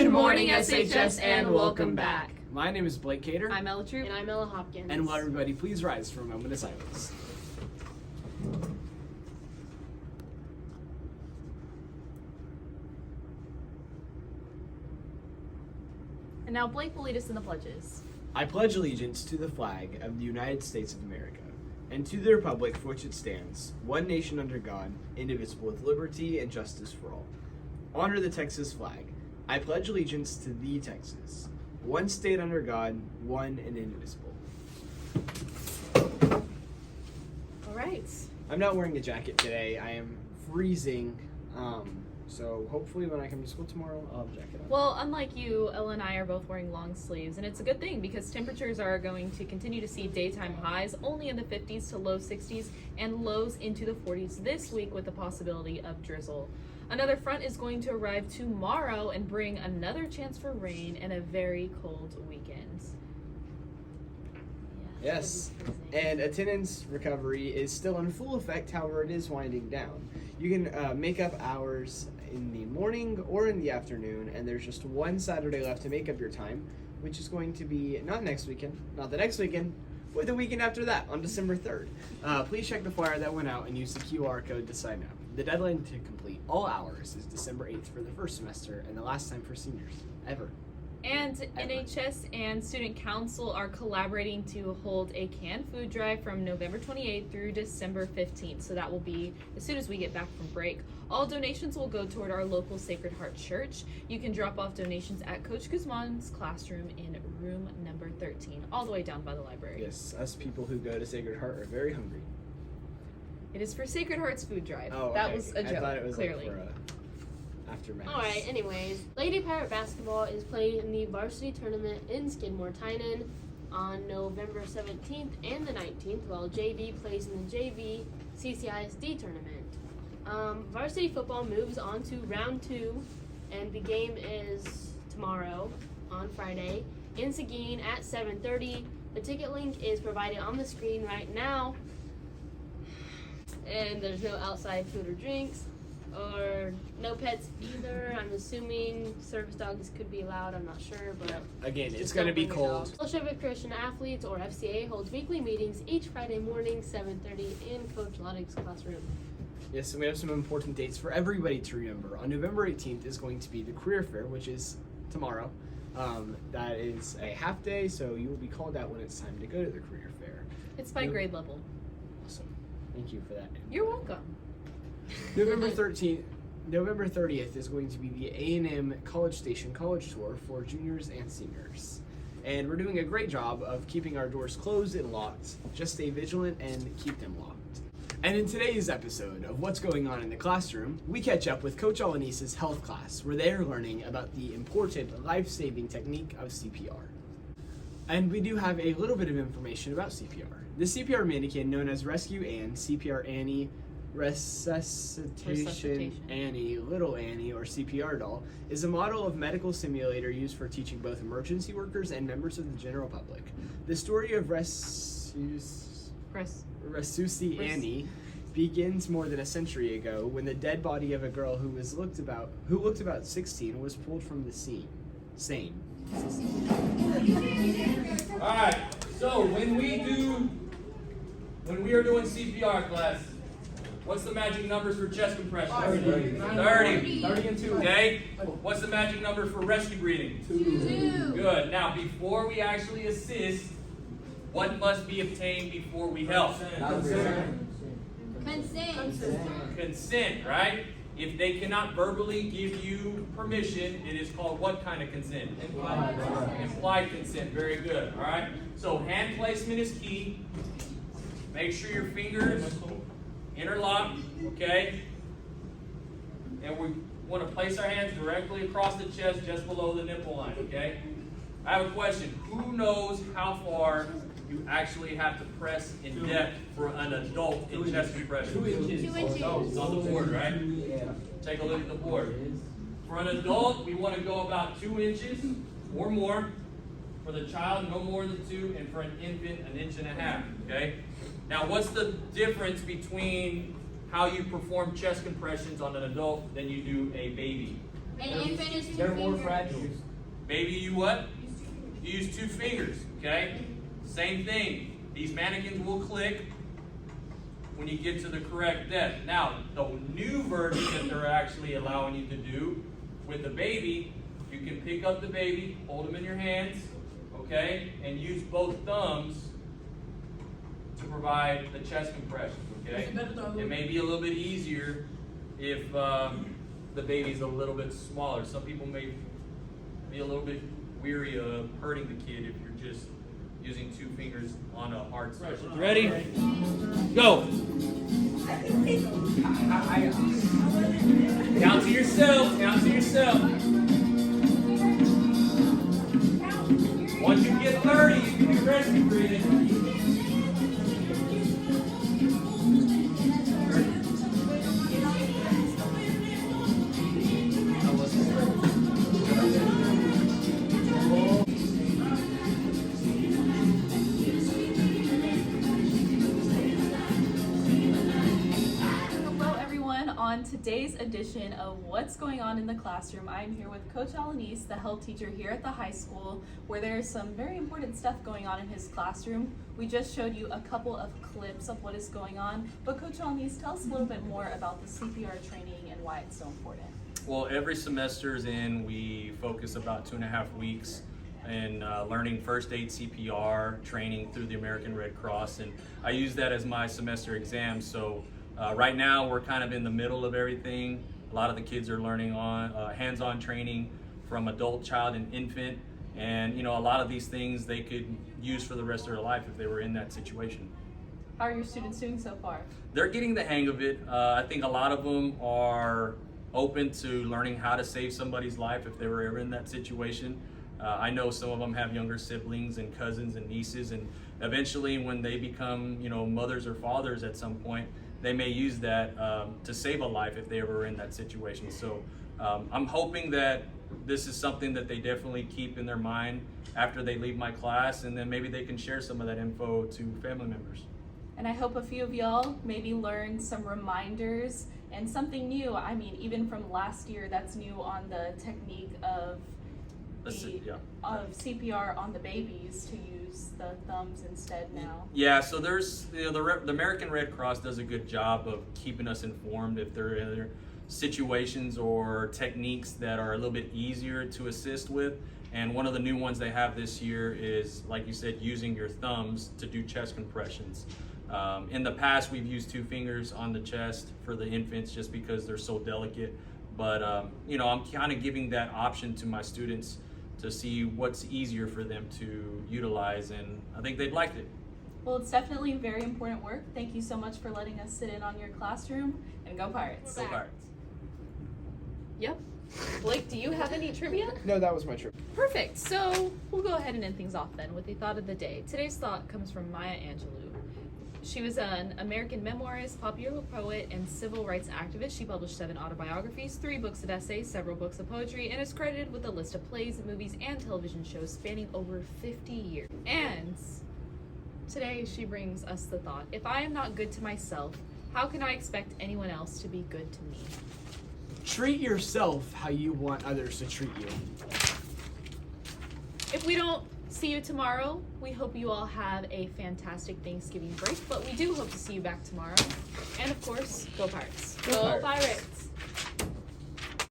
Good morning, SHS, and welcome back. My name is Blake Cater. I'm Ella Troop. And I'm Ella Hopkins. And will everybody please rise for a moment of silence. And now Blake will lead us in the pledges. I pledge allegiance to the flag of the United States of America, and to the republic for which it stands, one nation under God, indivisible with liberty and justice for all. Honor the Texas flag. I pledge allegiance to the Texas, one state under God, one and indivisible. All right. I'm not wearing a jacket today. I am freezing. So hopefully when I come to school tomorrow, I'll have a jacket on. Well, unlike you, Ella and I are both wearing long sleeves, and it's a good thing because temperatures are going to continue to see daytime highs only in the 50s to low 60s and lows into the 40s this week with the possibility of drizzle. Another front is going to arrive tomorrow and bring another chance for rain and a very cold weekend. Yes, and attendance recovery is still in full effect, however it is winding down. You can make up hours in the morning or in the afternoon, and there's just one Saturday left to make up your time, which is going to be not next weekend, not the next weekend, but the weekend after that, on December 3rd. Please check the flyer that went out and use the QR code to sign up. The deadline to complete all hours is December 8th for the first semester, and the last time for seniors, ever. And NHS and Student Council are collaborating to hold a canned food drive from November 28th through December 15th. So that will be as soon as we get back from break. All donations will go toward our local Sacred Heart Church. You can drop off donations at Coach Guzman's classroom in room number 13, all the way down by the library. Yes, us people who go to Sacred Heart are very hungry. It is for Sacred Heart's food drive. Oh, that okay. was a joke, I thought it was clearly. Like for after mass. Alright, anyways, Lady Pirate Basketball is playing in the varsity tournament in Skidmore Tynan on November 17th and the 19th, while JV plays in the JV CCISD tournament. Varsity football moves on to round 2, and the game is tomorrow on Friday in Seguin at 7:30. The ticket link is provided on the screen right now, and there's no outside food or drinks. Or no pets either. I'm assuming service dogs could be allowed. I'm not sure, but again, it's going to be cold. Fellowship of Christian Athletes, or FCA, holds weekly meetings each Friday morning, 7:30, in Coach Loddick's classroom. Yes, and we have some important dates for everybody to remember. On November 18th is going to be the Career Fair, which is tomorrow. That is a half day, so you will be called out when it's time to go to the Career Fair. It's by grade level. Awesome. Thank you for that. You're welcome. November 30th is going to be the A&M College Station College Tour for juniors and seniors. And we're doing a great job of keeping our doors closed and locked. Just stay vigilant and keep them locked. And in today's episode of What's Going On in the Classroom, we catch up with Coach Alanise's health class, where they are learning about the important life-saving technique of CPR. And we do have a little bit of information about CPR. The CPR mannequin, known as Rescue Ann, CPR Annie, Resuscitation Annie, Little Annie, or CPR doll, is a model of medical simulator used for teaching both emergency workers and members of the general public. The story of Resusci Annie begins more than a century ago, when the dead body of a girl who looked about 16 was pulled from the scene. Sane. Alright, so when we are doing CPR class, what's the magic numbers for chest compression? 30. 30 and 2. Okay. What's the magic number for rescue breathing? 2. Good. Now, before we actually assist, what must be obtained before we help? Consent, right? If they cannot verbally give you permission, it is called what kind of consent? Implied consent. Very good. All right. So hand placement is key. Make sure your fingers interlock, okay? And we want to place our hands directly across the chest, just below the nipple line, okay? I have a question. Who knows how far you actually have to press in depth for an adult in chest compression? 2 inches. It's on the board, right? Take a look at the board. For an adult, we want to go about 2 inches or more. For the child, no more than 2, and for an infant, 1.5 inches, okay? Now, what's the difference between how you perform chest compressions on an adult than you do a baby? An infant is 2 They're more fingers. fragile. Baby, you what? You use 2 fingers, okay? Same thing. These mannequins will click when you get to the correct depth. Now, the new version that they're actually allowing you to do with the baby, you can pick up the baby, hold him in your hands, okay? And use both thumbs to provide the chest compressions, okay? It may be a little bit easier if the baby's a little bit smaller. Some people may be a little bit weary of hurting the kid if you're just using 2 fingers on a hard surface. Ready? Go! Down to yourself, down to yourself. Once you get 30, you can do rescue breathing. Hello everyone, on today's edition of What's Going On in the Classroom, I'm here with Coach Alanis, the health teacher here at the high school, where there's some very important stuff going on in his classroom. We just showed you a couple of clips of what is going on, but Coach Alanis, tell us a little bit more about the CPR training and why it's so important. Well, every semester's in, we focus about 2.5 weeks in learning first aid CPR training through the American Red Cross, and I use that as my semester exam. So right now we're kind of in the middle of everything. A lot of the kids are learning on hands-on training from adult, child, and infant, and a lot of these things they could use for the rest of their life if they were in that situation. How are your students doing so far? They're getting the hang of it. I think a lot of them are open to learning how to save somebody's life if they were ever in that situation. I know some of them have younger siblings and cousins and nieces, and eventually when they become, mothers or fathers at some point, they may use that to save a life if they ever were in that situation. So I'm hoping that this is something that they definitely keep in their mind after they leave my class, and then maybe they can share some of that info to family members. And I hope a few of y'all maybe learned some reminders and something new. I mean, even from last year, that's new on the technique of CPR on the babies, to use the thumbs instead now. Yeah, so there's the American Red Cross does a good job of keeping us informed if there are other situations or techniques that are a little bit easier to assist with. And one of the new ones they have this year is, like you said, using your thumbs to do chest compressions. In the past, we've used 2 fingers on the chest for the infants just because they're so delicate. But I'm kind of giving that option to my students to see what's easier for them to utilize, and I think they'd like it. Well, it's definitely very important work. Thank you so much for letting us sit in on your classroom, and go Pirates. Go Pirates. Yep. Blake, do you have any trivia? No, that was my trip. Perfect. So we'll go ahead and end things off then with the thought of the day. Today's thought comes from Maya Angelou. She was an American memoirist, popular poet, and civil rights activist. She published 7 autobiographies, 3 books of essays, several books of poetry, and is credited with a list of plays, movies, and television shows spanning over 50 years. And today she brings us the thought, if I am not good to myself, how can I expect anyone else to be good to me? Treat yourself how you want others to treat you. If we don't see you tomorrow, we hope you all have a fantastic Thanksgiving break, but we do hope to see you back tomorrow. And of course, go Pirates. Go Pirates!